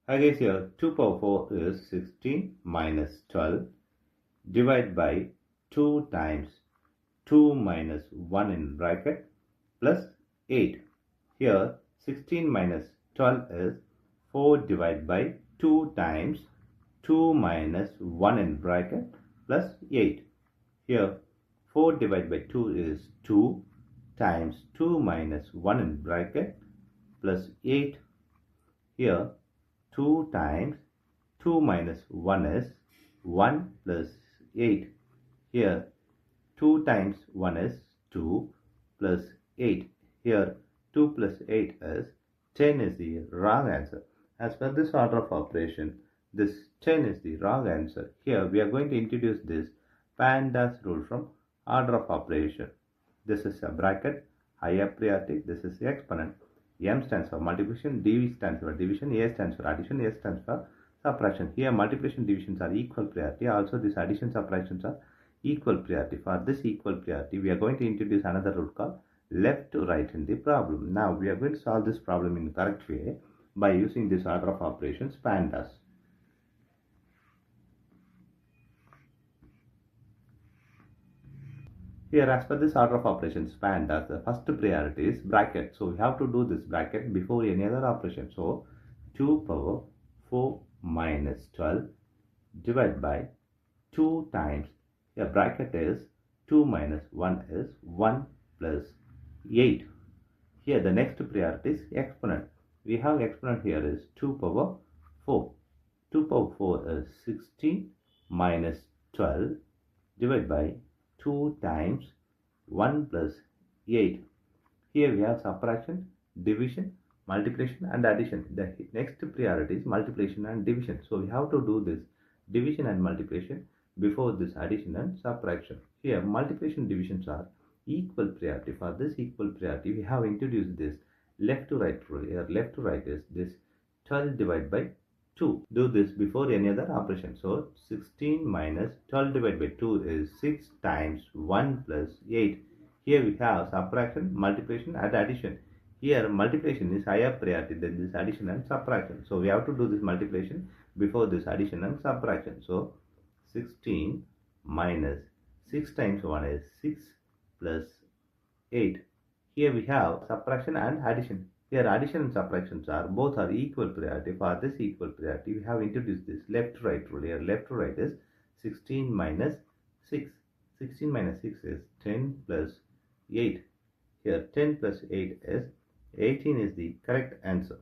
I guess here 2 power 4 is 16 minus 12 divided by 2 times 2 minus 1 in bracket plus 8. Here 16 minus 12 is 4 divided by 2 times 2 minus 1 in bracket plus 8. Here 4 divided by 2 is 2 times 2 minus 1 in bracket plus 8. Here 2 times 2 minus 1 is 1 plus 8. Here 2 times 1 is 2 plus 8. Here 2 plus 8 is 10 is the wrong answer. As per this order of operation, this 10 is the wrong answer. Here we are going to introduce this PEMDAS rule from order of operation. This is a bracket, higher priority, this is the exponent. M stands for multiplication, D stands for division, A stands for addition, S stands for subtraction. Here multiplication divisions are equal priority. Also these addition subtractions are equal priority. For this equal priority, we are going to introduce another rule called left to right in the problem. Now we are going to solve this problem in the correct way by using this order of operations PEMDAS. Here, as per this order of operations PEMDAS, the first priority is bracket. So we have to do this bracket before any other operation. So 2 power 4 minus 12 divided by 2 times, the bracket is 2 minus 1 is 1 plus 8. Here the next priority is exponent. We have exponent here is 2 power 4. 2 power 4 is 16 minus 12 divided by 2 times 1 plus 8. Here we have subtraction, division, multiplication and addition. The next priority is multiplication and division. So we have to do this division and multiplication before this addition and subtraction. Here multiplication divisions are equal priority. For this equal priority, we have introduced this left to right rule. Here left to right is this 12 divided by 2. Do this before any other operation. So 16 minus 12 divided by 2 is 6 times 1 plus 8. Here we have subtraction, multiplication and addition. Here multiplication is higher priority than this addition and subtraction. So we have to do this multiplication before this addition and subtraction. So 16 minus 6 times 1 is 6 plus 8. Here we have subtraction and addition. Here addition and subtractions are both are equal priority. For this equal priority, we have introduced this left to right rule. Here left to right is 16 minus 6. 16 minus 6 is 10 plus 8. Here 10 plus 8 is 18 is the correct answer.